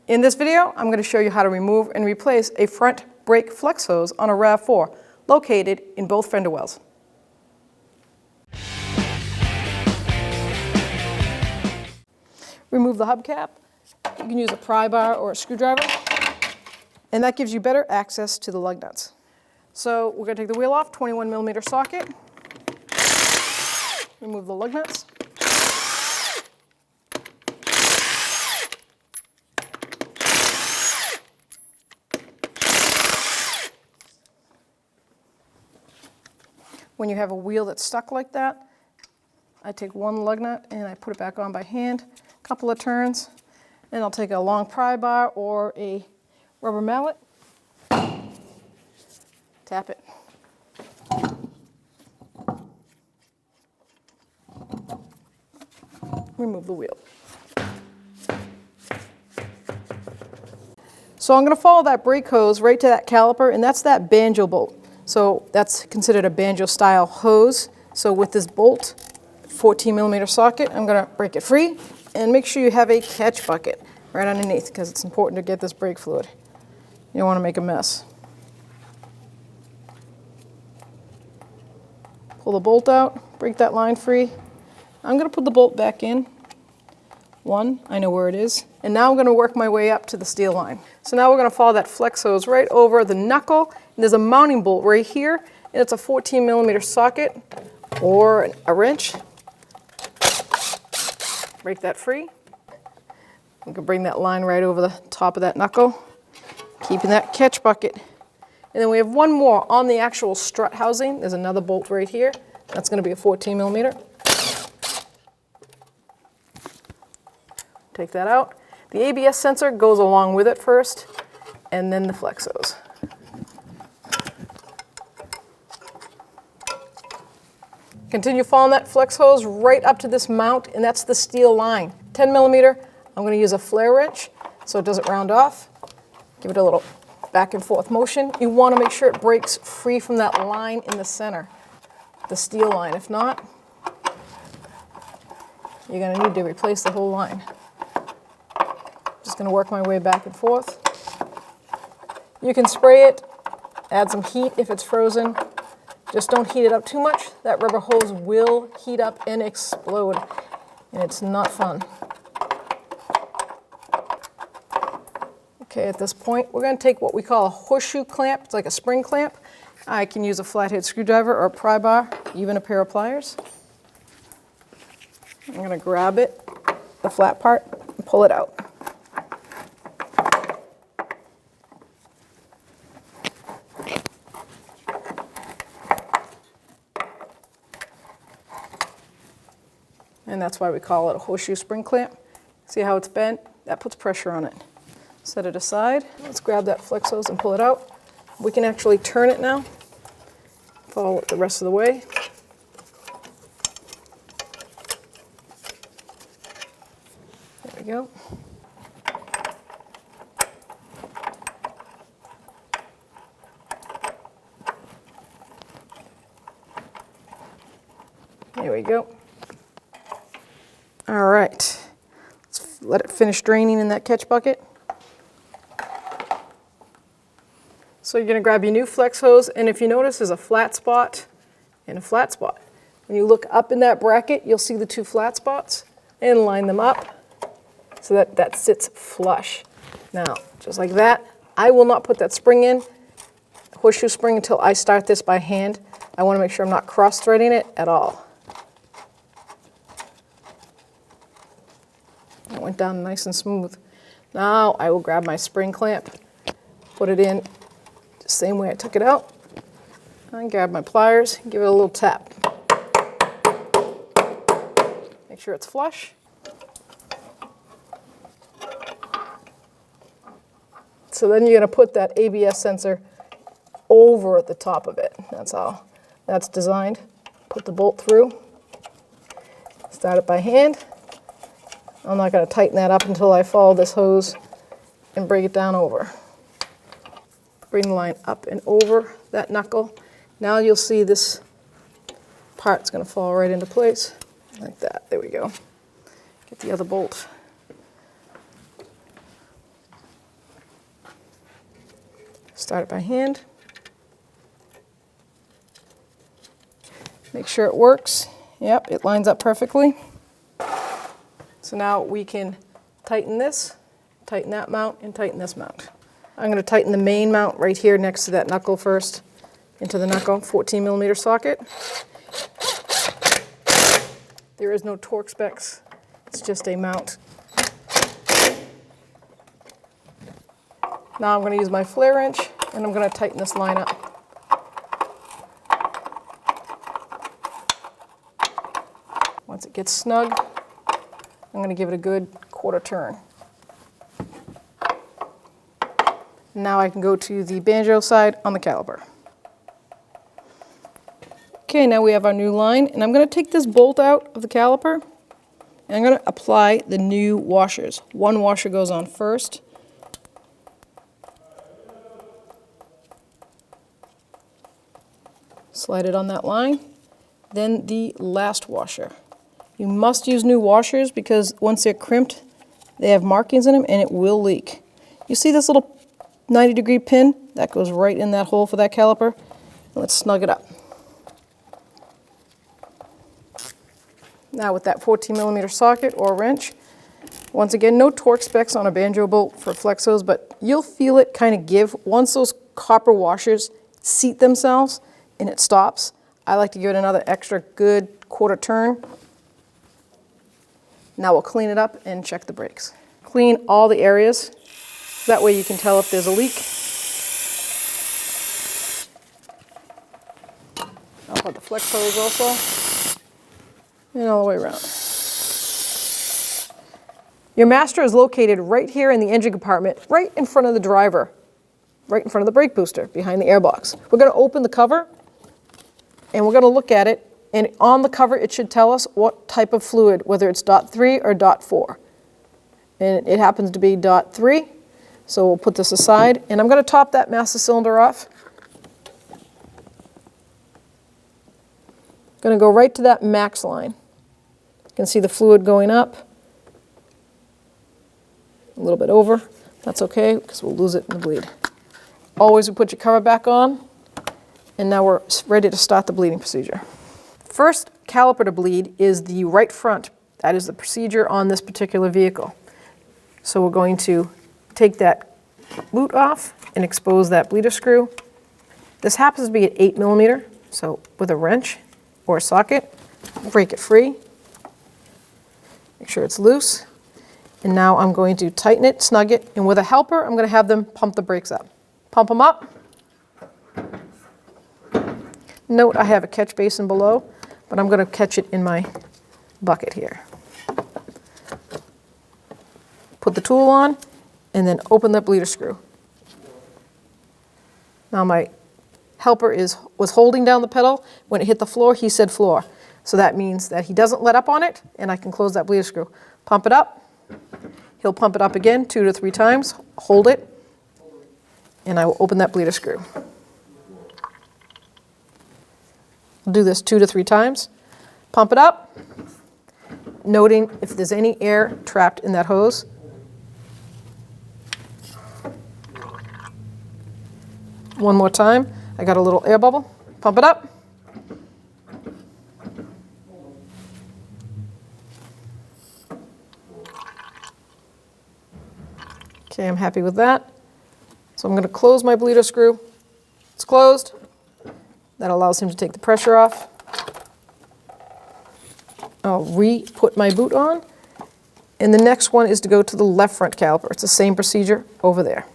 In this video, I'm going to show you how to remove and replace a front brake flex hose on a RAV4 located in both fender wells. Remove the hubcap. You can use a pry bar or a screwdriver, and that gives you better access to the lug nuts. So we're going to take the wheel off, 21mm socket, remove the lug nuts. When you have a wheel that's stuck like that, I take one lug nut and I put it back on by hand, a couple of turns, and I'll take a long pry bar or a rubber mallet, tap it. Remove the wheel. So I'm going to follow that brake hose right to that caliper, and that's that banjo bolt. So that's considered a banjo style hose. So with this bolt, 14mm socket, I'm going to break it free, and make sure you have a catch bucket right underneath because it's important to get this brake fluid. You don't want to make a mess. Pull the bolt out, break that line free. I'm going to put the bolt back in. One, I know where it is. And now I'm going to work my way up to the steel line. So now we're going to follow that flex hose right over the knuckle. And there's a mounting bolt right here, and it's a 14mm socket or a wrench. Break that free. We can bring that line right over the top of that knuckle, keeping that catch bucket. And then we have one more on the actual strut housing. There's another bolt right here. That's going to be a 14mm. Take that out. The ABS sensor goes along with it first, and then the flex hose. Continue following that flex hose right up to this mount, and that's the steel line. 10mm, I'm going to use a flare wrench so it doesn't round off. Give it a little back and forth motion. You want to make sure it breaks free from that line in the center, the steel line. If not, you're going to need to replace the whole line. Just going to work my way back and forth. You can spray it, add some heat if it's frozen. Just don't heat it up too much. That rubber hose will heat up and explode, and it's not fun. Okay, at this point, we're going to take what we call a horseshoe clamp. It's like a spring clamp. I can use a flathead screwdriver or a pry bar, even a pair of pliers. I'm going to grab it, the flat part, and pull it out. And that's why we call it a horseshoe spring clamp. See how it's bent? That puts pressure on it. Set it aside. Let's grab that flex hose and pull it out. We can actually turn it now. Follow it the rest of the way. There we go. There we go. All right, let's let it finish draining in that catch bucket. So you're going to grab your new flex hose, and if you notice, there's a flat spot and a flat spot. When you look up in that bracket, you'll see the two flat spots, and line them up so that that sits flush. Now, just like that, I will not put that spring in, horseshoe spring, until I start this by hand. I want to make sure I'm not cross-threading it at all. It went down nice and smooth. Now I will grab my spring clamp, put it in the same way I took it out. I grab my pliers, give it a little tap. Make sure it's flush. So then you're going to put that ABS sensor over at the top of it. That's how that's designed. Put the bolt through. Start it by hand. I'm not going to tighten that up until I follow this hose and bring it down over. Bring the line up and over that knuckle. Now you'll see this part's going to fall right into place like that. There we go. Get the other bolt. Start it by hand. Make sure it works. Yep, it lines up perfectly. So now we can tighten this, tighten that mount, and tighten this mount. I'm going to tighten the main mount right here next to that knuckle first, into the knuckle, 14mm socket. There is no torque specs, it's just a mount. Now I'm going to use my flare wrench and I'm going to tighten this line up. Once it gets snug, I'm going to give it a good quarter turn. Now I can go to the banjo side on the caliper. Okay, now we have our new line, and I'm going to take this bolt out of the caliper, and I'm going to apply the new washers. One washer goes on first. Slide it on that line. Then the last washer. You must use new washers because once they're crimped, they have markings in them and it will leak. You see this little 90-degree pin? That goes right in that hole for that caliper. Let's snug it up. Now with that 14mm socket or wrench, once again, no torque specs on a banjo bolt for flexos, but you'll feel it kind of give. Once those copper washers seat themselves and it stops, I like to give it another extra good quarter turn. Now we'll clean it up and check the brakes. Clean all the areas. That way you can tell if there's a leak. I'll put the flex hose also. And all the way around. Your master is located right here in the engine compartment, right in front of the driver, right in front of the brake booster, behind the airbox. We're going to open the cover, and we're going to look at it. And on the cover, it should tell us what type of fluid, whether it's .3 or .4. And it happens to be .3, so we'll put this aside. And I'm going to top that master cylinder off. Going to go right to that max line. You can see the fluid going up. A little bit over. That's okay, because we'll lose it in the bleed. Always we put your cover back on, and now we're ready to start the bleeding procedure. First caliper to bleed is the right front. That is the procedure on this particular vehicle. So we're going to take that boot off and expose that bleeder screw. This happens to be at 8mm, so with a wrench or a socket, break it free. Make sure it's loose. And now I'm going to tighten it, snug it, and with a helper, I'm going to have them pump the brakes up. Pump them up. Note I have a catch basin below, but I'm going to catch it in my bucket here. Put the tool on, and then open that bleeder screw. Now my helper was holding down the pedal. When it hit the floor, he said floor. So that means that he doesn't let up on it, and I can close that bleeder screw. Pump it up. He'll pump it up again 2 to 3 times, hold it, and I will open that bleeder screw. I'll do this 2 to 3 times. Pump it up, noting if there's any air trapped in that hose. One more time. I got a little air bubble. Pump it up. Okay, I'm happy with that. So I'm going to close my bleeder screw. It's closed. That allows him to take the pressure off. I'll re-put my boot on. And the next one is to go to the left front caliper. It's the same procedure over there.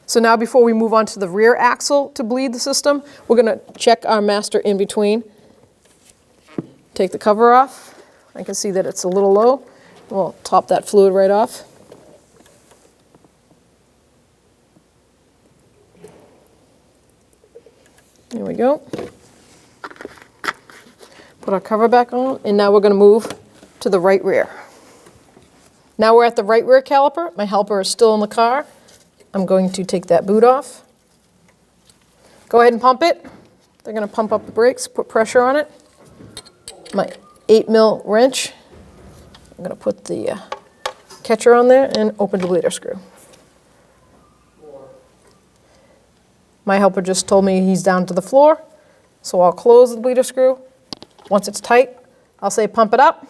So now before we move on to the rear axle to bleed the system, we're going to check our master in between. Take the cover off. I can see that it's a little low. We'll top that fluid right off. There we go. Put our cover back on, and now we're going to move to the right rear. Now we're at the right rear caliper. My helper is still in the car. I'm going to take that boot off. Go ahead and pump it. They're going to pump up the brakes, put pressure on it. My 8mm wrench. I'm going to put the catcher on there and open the bleeder screw. My helper just told me he's down to the floor, so I'll close the bleeder screw. Once it's tight, I'll say pump it up.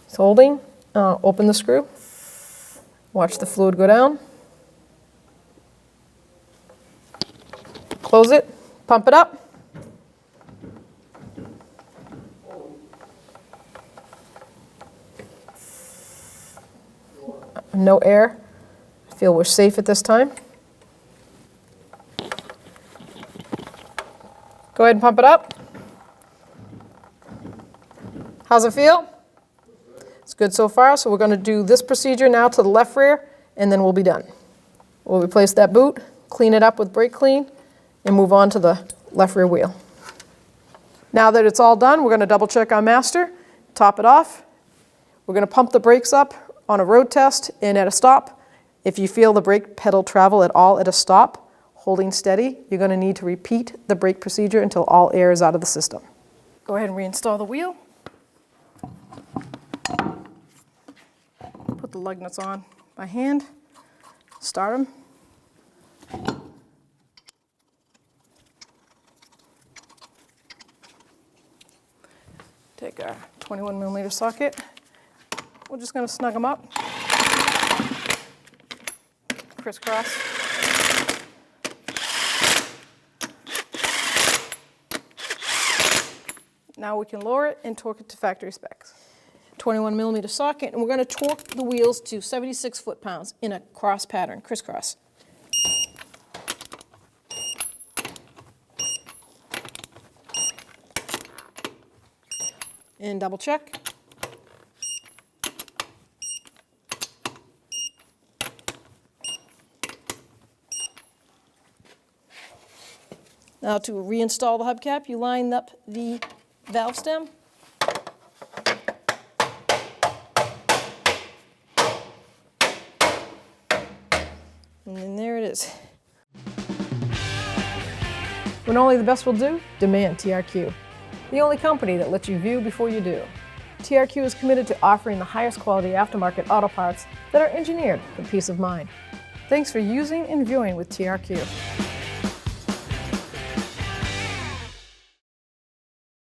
It's holding. Open the screw. Watch the fluid go down. Close it, pump it up. No air. I feel we're safe at this time. Go ahead and pump it up. How's it feel? It's good so far, so we're going to do this procedure now to the left rear, and then we'll be done. We'll replace that boot, clean it up with brake clean, and move on to the left rear wheel. Now that it's all done, we're going to double check our master, top it off. We're going to pump the brakes up on a road test and at a stop. If you feel the brake pedal travel at all at a stop, holding steady, you're going to need to repeat the brake procedure until all air is out of the system. Go ahead and reinstall the wheel. Put the lug nuts on by hand, start them. Take our 21mm socket. We're just going to snug them up. Crisscross. Now we can lower it and torque it to factory specs. 21mm socket, and we're going to torque the wheels to 76 foot-pounds in a cross pattern, crisscross. And double check. Now to reinstall the hubcap, you line up the valve stem. And then there it is. When only the best will do, demand TRQ. The only company that lets you view before you do. TRQ is committed to offering the highest quality aftermarket auto parts that are engineered for peace of mind. Thanks for using and viewing with TRQ.